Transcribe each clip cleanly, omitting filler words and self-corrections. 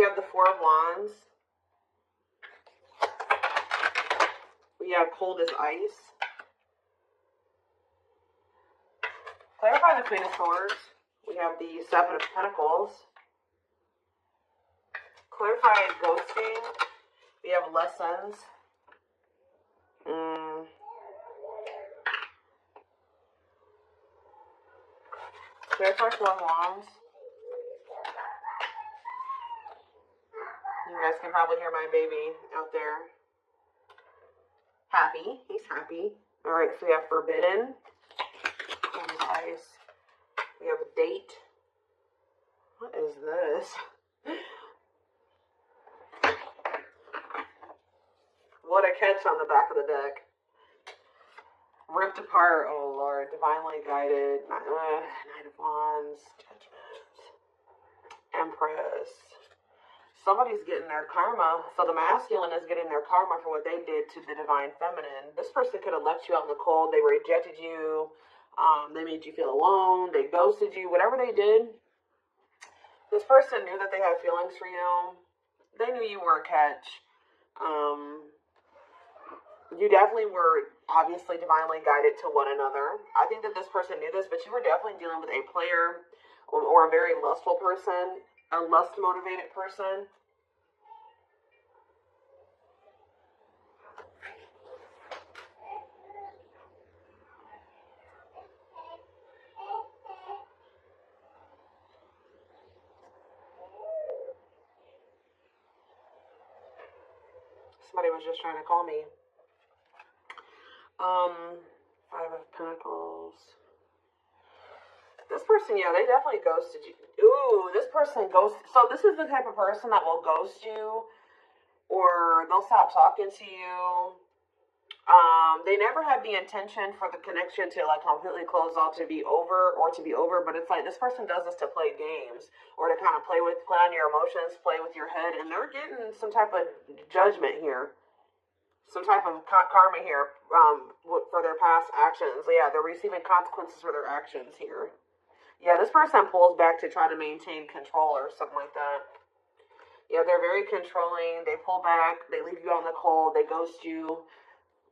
have the Four of Wands. We have cold as ice. Clarify the Queen of Swords. We have the Seven of Pentacles. Clarify ghosting. We have lessons. Clarify Four of Wands. You guys can probably hear my baby out there. Happy. He's happy. All right, so we have forbidden. Ice. We have a date. What is this? What a catch on the back of the deck. Ripped apart. Oh, Lord. Divinely guided. Knight of Wands. Judgment. Empress. Somebody's getting their karma. So the masculine is getting their karma for what they did to the divine feminine. This person could have left you out in the cold. They rejected you. They made you feel alone. They ghosted you. Whatever they did, this person knew that they had feelings for you. They knew you were a catch. You definitely were obviously divinely guided to one another. I think that this person knew this, but you were definitely dealing with a player or a very lustful person. A lust-motivated person. Somebody was just trying to call me. Five of Pentacles. This person, yeah, they definitely ghosted you. Ooh, this person ghosted. So this is the type of person that will ghost you, or they'll stop talking to you. They never had the intention for the connection to like completely close off, to be over, but it's like this person does this to play games or to kind of play on your emotions, play with your head, and they're getting some type of judgment here. Some type of karma here for their past actions. Yeah, they're receiving consequences for their actions here. Yeah, this person pulls back to try to maintain control or something like that. Yeah, they're very controlling. They pull back. They leave you on the cold. They ghost you.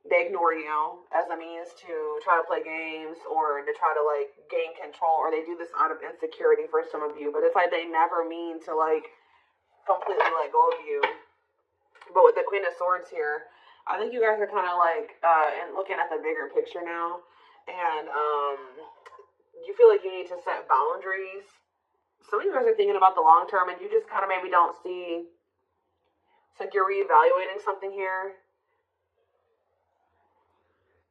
They ignore you as a means to try to play games or to try to, like, gain control. Or they do this out of insecurity for some of you. But it's like they never mean to, like, completely let go of you. But with the Queen of Swords here, I think you guys are kind of, like, and looking at the bigger picture now. And, you feel like you need to set boundaries. Some of you guys are thinking about the long term and you just kind of maybe don't see. It's like you're reevaluating something here.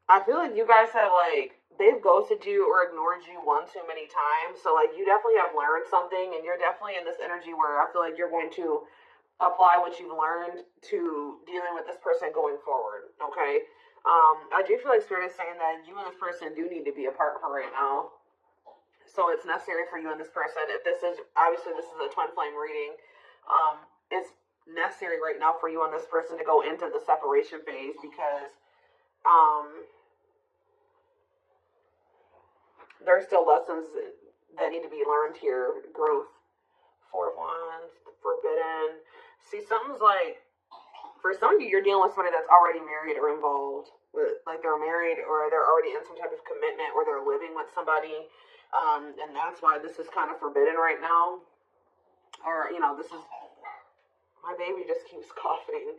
I feel like you guys have, like, they've ghosted you or ignored you one too many times. So, like, you definitely have learned something, and you're definitely in this energy where I feel like you're going to apply what you've learned to dealing with this person going forward, okay? I do feel like Spirit is saying that you and this person do need to be apart for right now. So it's necessary for you and this person, if this is, obviously this is a twin flame reading, it's necessary right now for you and this person to go into the separation phase because there's still lessons that need to be learned here. Growth. Four of Wands. Forbidden. See, something's like, for some of you, you're dealing with somebody that's already married or involved. With, like, they're married or they're already in some type of commitment or they're living with somebody. And that's why this is kind of forbidden right now. Or, you know, this is, my baby just keeps coughing.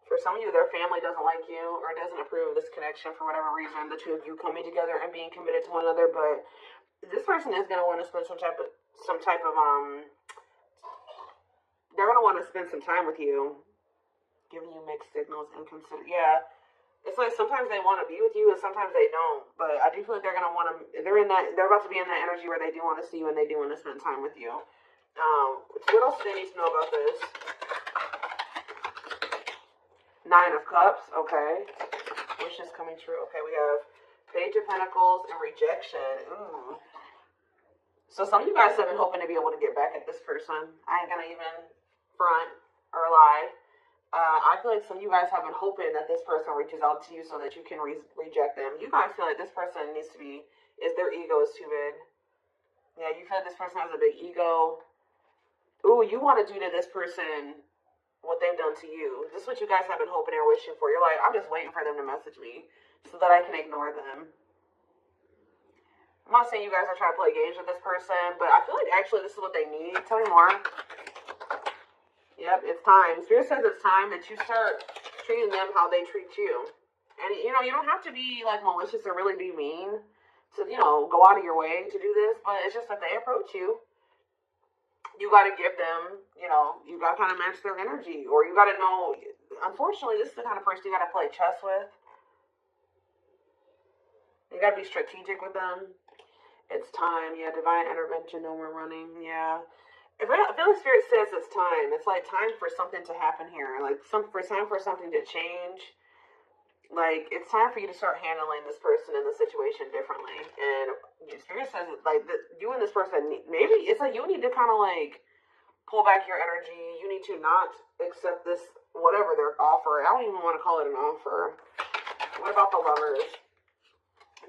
For some of you, their family doesn't like you or doesn't approve of this connection for whatever reason, the two of you coming together and being committed to one another. But this person is going to want to spend some type of they're going to want to spend some time with you. Giving you mixed signals and consider, yeah. It's like sometimes they want to be with you and sometimes they don't. But I do feel like they're gonna want to. They're about to be in that energy where they do want to see you and they do want to spend time with you. What else do they need to know about this? Nine of Cups. Okay. Wishes coming true. Okay, we have Page of Pentacles and rejection. Ooh. So some of you guys have been hoping to be able to get back at this person. I ain't gonna even front or lie. I feel like some of you guys have been hoping that this person reaches out to you so that you can reject them. You guys feel like this person is their ego is too big. Yeah, you feel like this person has a big ego. Ooh, you want to do to this person what they've done to you. This is what you guys have been hoping and wishing for. You're like, I'm just waiting for them to message me so that I can ignore them. I'm not saying you guys are trying to play games with this person, but I feel like actually this is what they need. Tell me more. Yep, it's time. Spirit says it's time that you start treating them how they treat you. And, you know, you don't have to be, like, malicious or really be mean to, you know, go out of your way to do this, but it's just that they approach you. You got to give them, you know, you got to kind of match their energy, or you got to know, unfortunately, this is the kind of person you got to play chess with. You got to be strategic with them. It's time. Yeah, divine intervention, no more running. Yeah. I feel like Spirit says it's time. It's like time for something to happen here. Like, time for something to change. Like, it's time for you to start handling this person and the situation differently. And Spirit says, like, you and this person, maybe it's like you need to kind of, like, pull back your energy. You need to not accept this, whatever they're offering. I don't even want to call it an offer. What about the Lovers?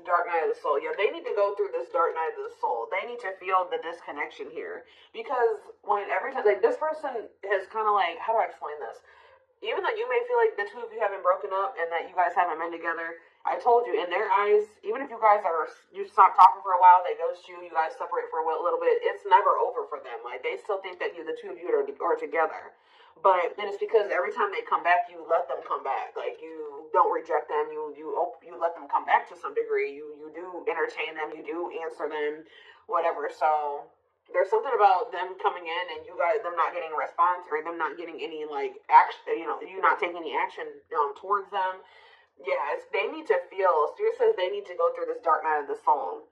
Dark night of the soul. Yeah, they need to go through this dark night of the soul. They need to feel the disconnection here. Because when every time, like, this person has kind of, like, how do I explain this? Even though you may feel like the two of you haven't broken up and that you guys haven't been together, I told you, in their eyes, even if you guys you stop talking for a while, they ghost you, you guys separate for a little bit, it's never over for them. Like, they still think that the two of you are together. But then it's because every time they come back, you let them come back. Like, you don't reject them. You let them come back to some degree. You do entertain them. You do answer them, whatever. So there's something about them coming in and them not getting a response, or them not getting any, like, action, you know, you not taking any action towards them. Yeah, they need to feel, Spirit says they need to go through this dark night of the soul.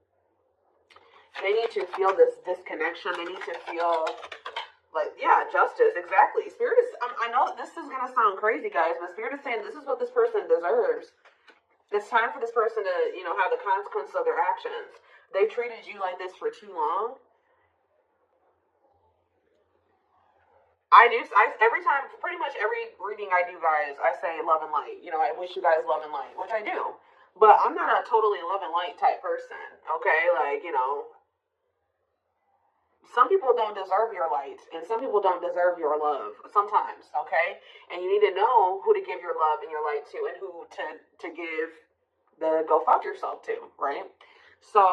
They need to feel this disconnection. They need to feel, like, yeah, justice, exactly. Spirit is, I know this is going to sound crazy, guys, but Spirit is saying this is what this person deserves. It's time for this person to, you know, have the consequences of their actions. They treated you like this for too long. Every time, pretty much every reading I do, guys, I say love and light. You know, I wish you guys love and light, which I do. But I'm not a totally love and light type person, okay? Like, you know, some people don't deserve your light, and some people don't deserve your love sometimes, okay? And you need to know who to give your love and your light to, and who to give the go fuck yourself to, right? So...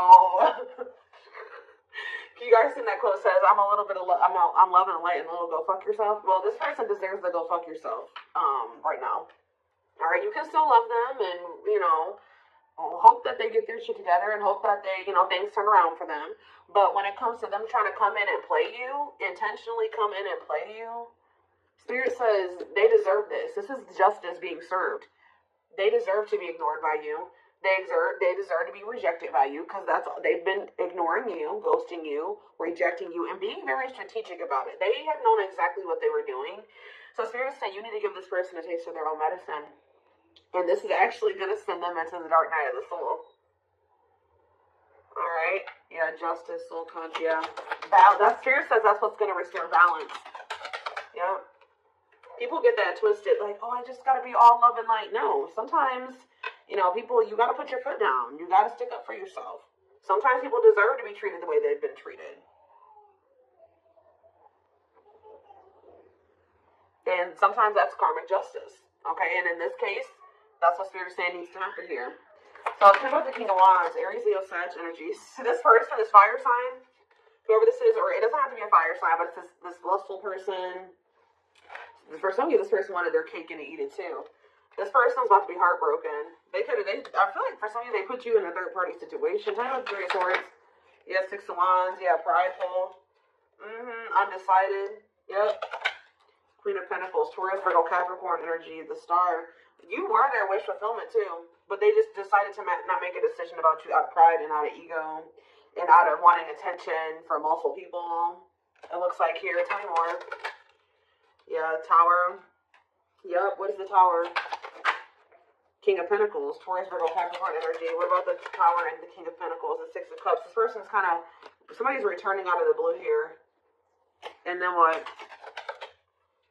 You guys seen that quote says, I'm a little bit of I'm loving and light and a little go fuck yourself. Well, this person deserves the go fuck yourself right now. All right, you can still love them and, you know, hope that they get their shit together and hope that they, you know, things turn around for them. But when it comes to them trying to come in and play you, intentionally come in and play you, Spirit says they deserve this. This is justice being served. They deserve to be ignored by you. They deserve to be rejected by you, because they've been ignoring you, ghosting you, rejecting you, and being very strategic about it. They have known exactly what they were doing. So Spirit is saying you need to give this person a taste of their own medicine. And this is actually going to send them into the dark night of the soul. Alright? Yeah, justice, soul conscious, yeah. That Spirit says that's what's going to restore balance. Yeah. People get that twisted, like, oh, I just got to be all love and light. No, sometimes... You know, people, you got to put your foot down. You got to stick up for yourself. Sometimes people deserve to be treated the way they've been treated. And sometimes that's karmic justice. Okay, and in this case, that's what Spirit is saying needs to happen here. So let's talk about the King of Wands, Aries, Leo, Sag energies. This person, this fire sign, whoever this is, or it doesn't have to be a fire sign, but it's this lustful person. For some of you, this person wanted their cake and to eat it too. This person's about to be heartbroken. I feel like for some of you, they put you in a third-party situation. Tell me about the Three of Swords. Yeah, Six of Wands. Yeah, prideful. Undecided. Yep. Queen of Pentacles. Taurus, Virgo, Capricorn energy. The Star. You were their wish fulfillment, too. But they just decided to not make a decision about you out of pride and out of ego. And out of wanting attention from multiple people. It looks like here. Tell me more. Yeah, Tower. Yep, what is the Tower? King of Pentacles, Taurus, Virgo, Capricorn energy. What about the Tower and the King of Pentacles, the Six of Cups? This person's kind of, somebody's returning out of the blue here. And then what?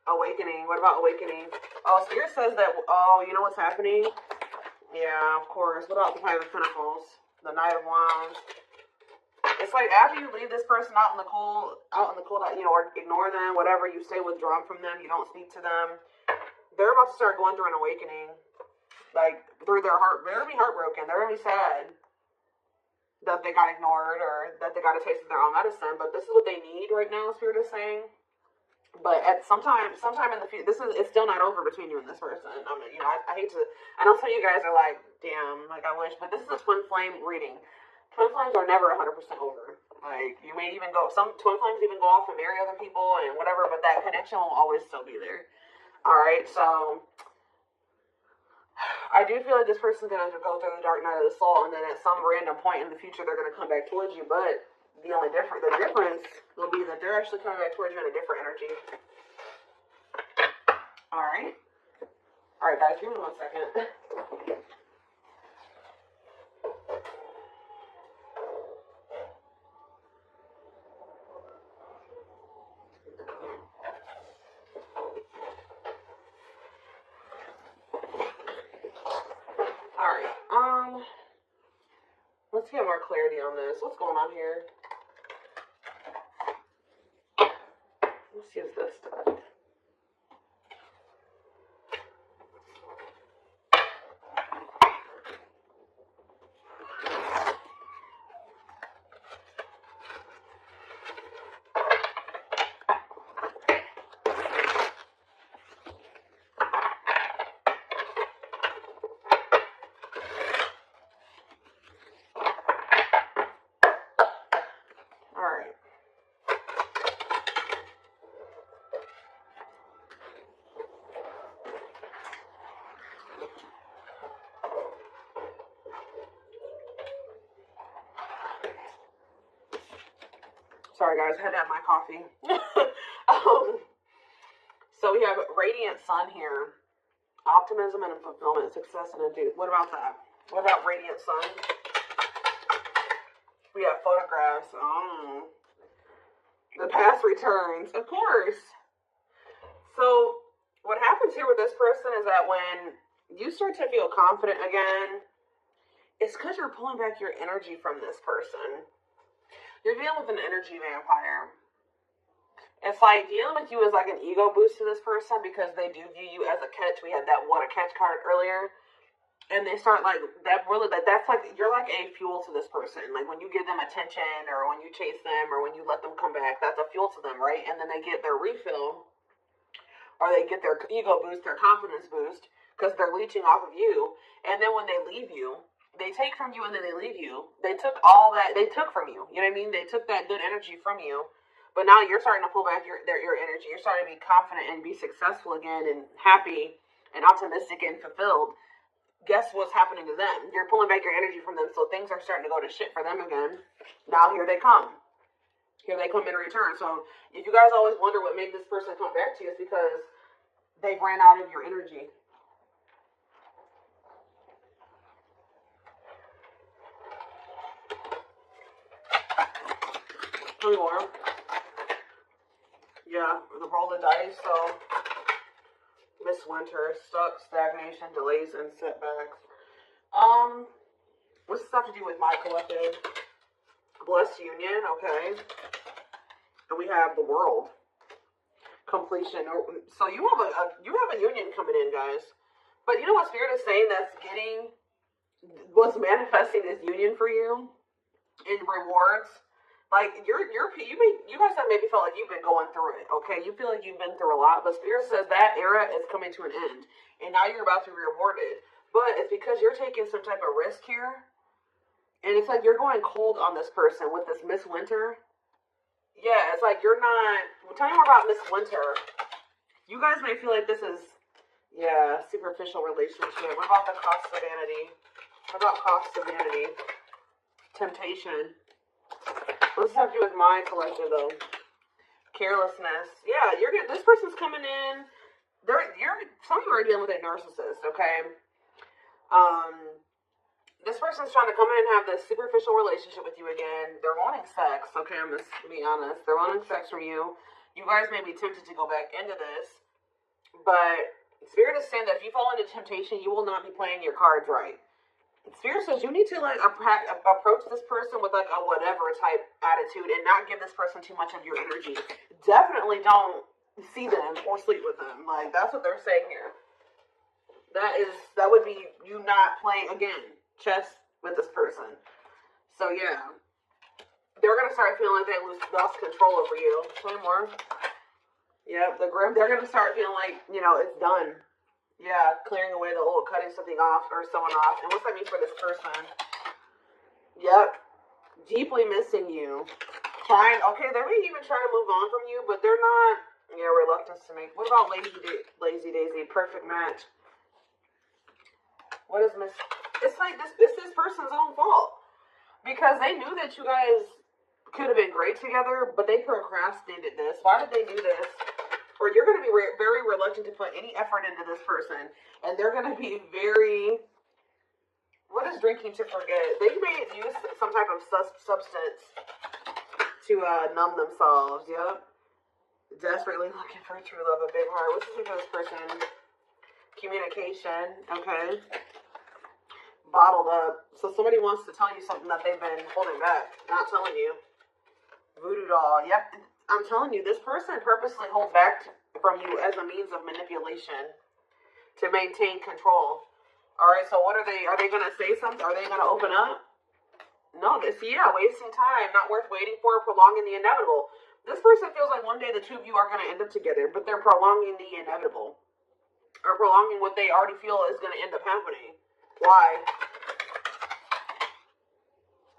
Awakening. What about awakening? Oh, Spirit says that, oh, you know what's happening? Yeah, of course. What about the Five of Pentacles? The Knight of Wands. It's like after you leave this person out in the cold, you know, or ignore them, whatever, you stay withdrawn from them, you don't speak to them, they're about to start going through an awakening. Like, through their heart, they're going to be heartbroken. They're going to be sad that they got ignored or that they got a taste of their own medicine. But this is what they need right now, Spirit is saying. But at sometime in the future, it's still not over between you and this person. I mean, you know, I hate to, I know some of you guys are like, damn, like I wish, but this is a twin flame reading. Twin flames are never 100% over. Like, you may even go, some twin flames even go off and marry other people and whatever, but that connection will always still be there. Alright, so I do feel like this person's going to go through the dark night of the soul, and then at some random point in the future, they're going to come back towards you, but the difference will be that they're actually coming back towards you in a different energy. Alright. Alright, guys, give me 1 second. Alright, let's get more clarity on this. What's going on here? Let's use this stuff. Sorry guys, I had to have my coffee. So we have Radiant Sun here. Optimism and fulfillment, success and indeed. What about that? What about Radiant Sun? We have photographs. The past returns, of course. So what happens here with this person is that when you start to feel confident again, it's because you're pulling back your energy from this person. You're dealing with an energy vampire. It's like dealing with you is like an ego boost to this person because they do view you as a catch. We had that what a catch card earlier. And they start like, that's like, you're like a fuel to this person. Like when you give them attention or when you chase them or when you let them come back, that's a fuel to them, right? And then they get their refill or they get their ego boost, their confidence boost because they're leeching off of you. And then when they leave you, they take from you and then they leave you. They took all that they took from you. You know what I mean? They took that good energy from you. But now you're starting to pull back your energy. You're starting to be confident and be successful again and happy and optimistic and fulfilled. Guess what's happening to them? You're pulling back your energy from them, so things are starting to go to shit for them again. Now here they come. Here they come in return. So if you guys always wonder what made this person come back to you, it's because they've ran out of your energy. More. Yeah, the roll of dice, so Miss Winter, stuck, stagnation, delays, and setbacks. What's this have to do with my collective? Blessed union, okay. And we have the world. Completion. So you have a union coming in, guys. But you know what Spirit is saying what's manifesting this union for you in rewards? Like, you guys have maybe felt like you've been going through it, okay? You feel like you've been through a lot, but Spirit says that era is coming to an end, and now you're about to be rewarded. But it's because you're taking some type of risk here, and it's like you're going cold on this person with this Miss Winter. Yeah, it's like you're not... Well, tell me more about Miss Winter. You guys may feel like this is, superficial relationship. What about the cost of vanity? What about cost of vanity? Temptation. What does this have to do with my collective, though? Carelessness. Yeah, this person's coming in. Some of you are dealing with a narcissist, okay? This person's trying to come in and have this superficial relationship with you again. They're wanting sex, okay? I'm just to be honest. They're wanting sex from you. You guys may be tempted to go back into this, but Spirit is saying that if you fall into temptation, you will not be playing your cards right. Spirit says you need to like approach this person with like a whatever type attitude and not give this person too much of your energy. Definitely don't see them or sleep with them. Like, that's what they're saying here. That would be you not playing, again, chess with this person. So yeah, they're gonna start feeling like they lost control over you. Say more. Yeah, they're gonna start feeling like, you know, it's done. Yeah, clearing away the old, cutting something off or someone off. And what's that mean for this person? Yep. Deeply missing you. Trying, okay, they may even try to move on from you, but they're not, yeah, reluctance to make. What about Lazy Daisy? Perfect match. What is it's like this person's own fault. Because they knew that you guys could have been great together, but they procrastinated this. Why did they do this? Or you're going to be very reluctant to put any effort into this person. And they're going to be very... What is drinking to forget? They may use some type of substance to numb themselves. Yep. Desperately looking for true love, a big heart. What's this for this person? Communication. Okay. Bottled up. So somebody wants to tell you something that they've been holding back. Not telling you. Voodoo doll. Yep. I'm telling you, this person purposely holds back from you as a means of manipulation to maintain control. All right, so what are they going to say something? Are they going to open up? No, wasting time, not worth waiting for, prolonging the inevitable. This person feels like one day the two of you are going to end up together, but they're prolonging the inevitable. Or prolonging what they already feel is going to end up happening. Why?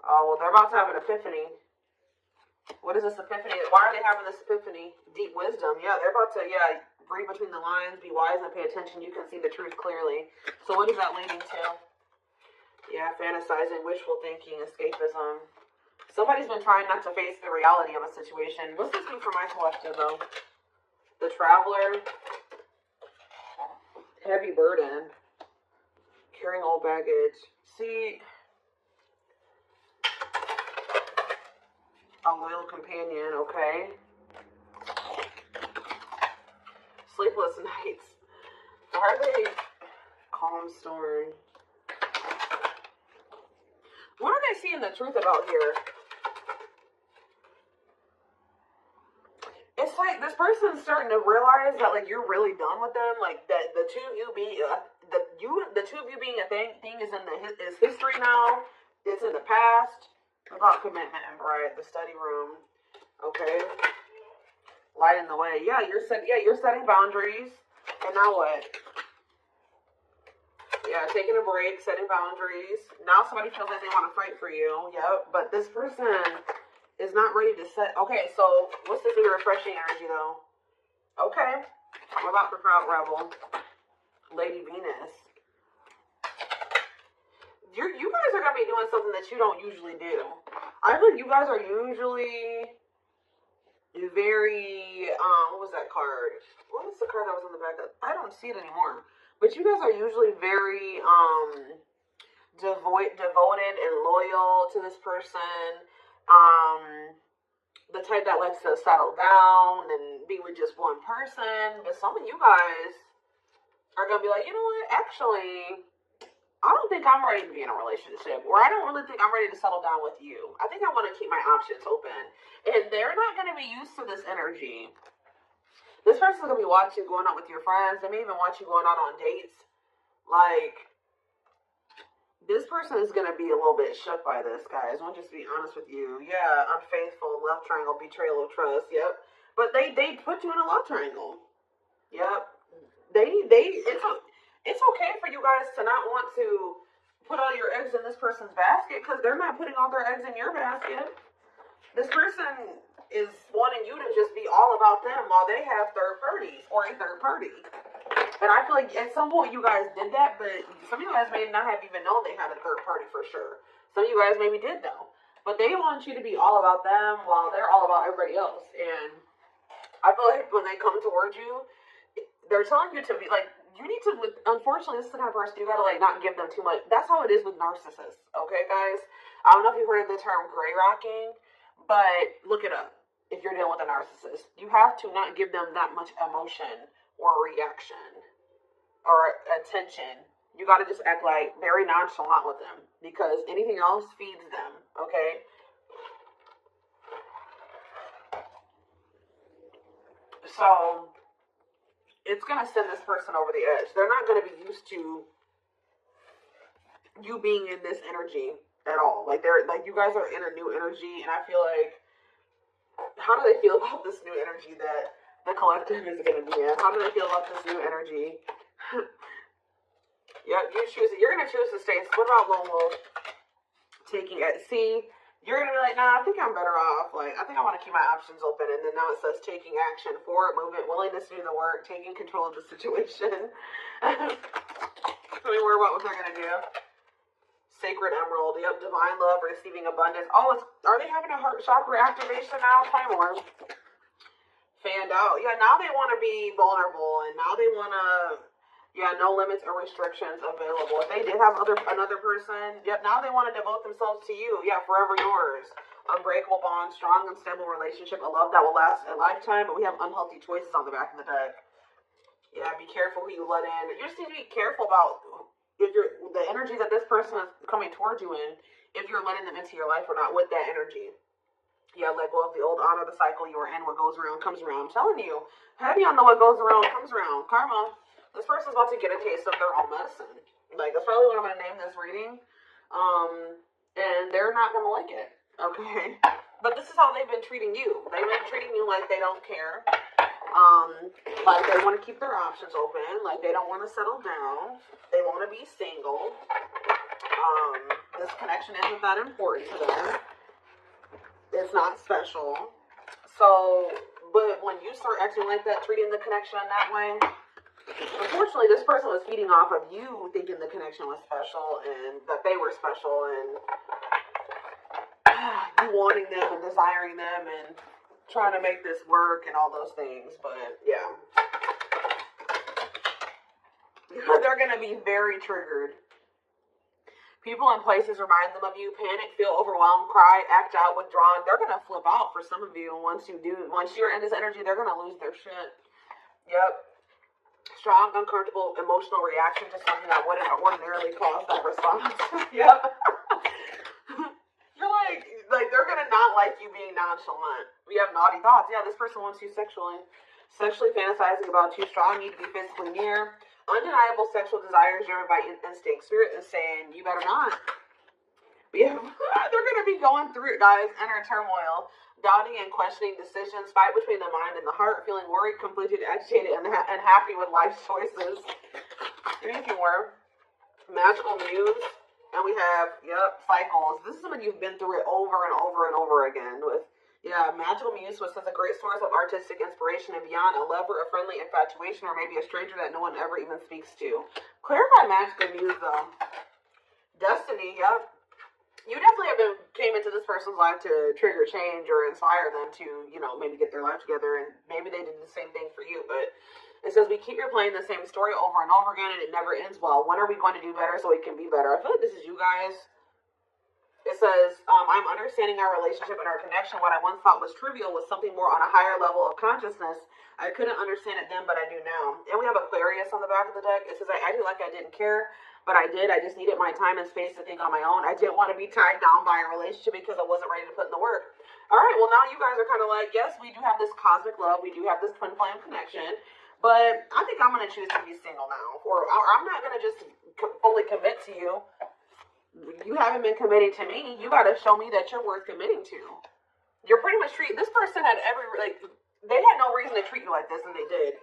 Oh, well, they're about to have an epiphany. What is this epiphany? Why are they having this epiphany? Deep wisdom. Yeah, they're about to, read between the lines, be wise and pay attention. You can see the truth clearly. So what is that leading to? Yeah, fantasizing, wishful thinking, escapism. Somebody's been trying not to face the reality of a situation. What's this mean for my collective, though? The traveler. Heavy burden. Carrying old baggage. See... A loyal companion, okay. Sleepless nights. Why are they calm storm? What are they seeing the truth about here? It's like this person's starting to realize that like you're really done with them. Like that the two of you being the two of you being a thing is is history now. It's in the past. About commitment and bride, the study room. Okay. Lighting the way. Yeah, you're setting boundaries. And now what? Yeah, taking a break, setting boundaries. Now somebody feels like they want to fight for you. Yep. But this person is not ready to set. Okay, so what's this new refreshing energy though? Okay. What about the proud rebel? Lady Venus. You guys are going to be doing something that you don't usually do. I feel like you guys are usually very, what was that card? What was the card that was on the back? I don't see it anymore. But you guys are usually very devoted and loyal to this person. The type that likes to settle down and be with just one person. But some of you guys are going to be like, you know what, actually... I don't think I'm ready to be in a relationship, or I don't really think I'm ready to settle down with you. I think I want to keep my options open. And they're not going to be used to this energy. This person's going to be watching you going out with your friends. They may even watch you going out on dates. Like, this person is going to be a little bit shook by this, guys. I'll just be honest with you. Yeah, unfaithful, love triangle, betrayal of trust. Yep. But they put you in a love triangle. Yep. It's okay for you guys to not want to put all your eggs in this person's basket because they're not putting all their eggs in your basket. This person is wanting you to just be all about them while they have third parties or a third party. And I feel like at some point you guys did that, but some of you guys may not have even known they had a third party for sure. Some of you guys maybe did though. But they want you to be all about them while they're all about everybody else. And I feel like when they come towards you, they're telling you to be like, you need to, unfortunately, this is the kind of person you gotta like not give them too much. That's how it is with narcissists, okay, guys? I don't know if you've heard of the term gray rocking, but look it up if you're dealing with a narcissist. You have to not give them that much emotion or reaction or attention You got to just act like very nonchalant with them, because anything else feeds them, okay? So it's going to send this person over the edge. They're not going to be used to you being in this energy at all. Like, you guys are in a new energy, and I feel like, how do they feel about this new energy that the collective is going to be in? How do they feel about this new energy? Yep, you choose it. You're going to choose to stay. So what about lone wolf? Taking it. See, you're going to be like, nah, I think I'm better off. Like, I think I want to keep my options open. And then now it says taking action, forward movement, willingness to do the work, taking control of the situation. Don't worry about what they're going to do. Sacred emerald. Yep, divine love, receiving abundance. Oh, are they having a heart chakra activation now? Tell me more. Fanned out. Yeah, now they want to be vulnerable, and now they want to, no limits or restrictions available. If they did have another person, now they want to devote themselves to you. Yeah, forever yours. Unbreakable bond, strong and stable relationship, a love that will last a lifetime, but we have unhealthy choices on the back of the deck. Yeah, be careful who you let in. You just need to be careful about the energy that this person is coming towards you in, if you're letting them into your life or not with that energy. Yeah, let go of the old honor the cycle you were in. What goes around comes around. I'm telling you, heavy on the what goes around comes around. Karma. This person's about to get a taste of their own medicine. Like, that's probably what I'm going to name this reading. And they're not going to like it. Okay? But this is how they've been treating you. They've been treating you like they don't care. Like they want to keep their options open. Like they don't want to settle down. They want to be single. This connection isn't that important to them. It's not special. So, but when you start acting like that, treating the connection in that way, unfortunately, this person was feeding off of you thinking the connection was special and that they were special, and you wanting them and desiring them and trying to make this work and all those things. But yeah, they're going to be very triggered. People and places remind them of you. Panic, feel overwhelmed, cry, act out, withdrawn. They're going to flip out for some of you. And once you're in this energy, they're going to lose their shit. Yep. Strong, uncomfortable, emotional reaction to something that wouldn't ordinarily cause that response. Yep. You're like they're going to not like you being nonchalant. We have naughty thoughts. Yeah, this person wants you sexually. Sexually fantasizing about you. Strong, need to be physically near. Undeniable sexual desires driven by instinct. Spirit is saying, you better not. But yeah, they're going to be going through it, guys. Inner turmoil. Doubting and questioning decisions. Fight between the mind and the heart. Feeling worried, conflicted, agitated, and happy with life's choices. Anything more. Magical muse. And we have, cycles. This is when you've been through it over and over and over again with, magical muse was such a great source of artistic inspiration and beyond, a lover, a friendly infatuation, or maybe a stranger that no one ever even speaks to. Clarify magical muse, though. Destiny, yep. You definitely came into this person's life to trigger change or inspire them to, maybe get their life together, and maybe they did the same thing for you, but it says we keep replaying the same story over and over again, and it never ends well. When are we going to do better so it can be better? I feel like this is you guys. It says, I'm understanding our relationship and our connection. What I once thought was trivial was something more on a higher level of consciousness. I couldn't understand it then, but I do now. And we have Aquarius on the back of the deck. It says, I acted like I didn't care, but I did. I just needed my time and space to think on my own. I didn't want to be tied down by a relationship because I wasn't ready to put in the work. All right, well, now you guys are kind of like, yes, we do have this cosmic love. We do have this twin flame connection. But I think I'm going to choose to be single now. Or I'm not going to just fully commit to you. You haven't been committing to me. You got to show me that you're worth committing to. You're pretty much treating... This person had they had no reason to treat you like this, and they did.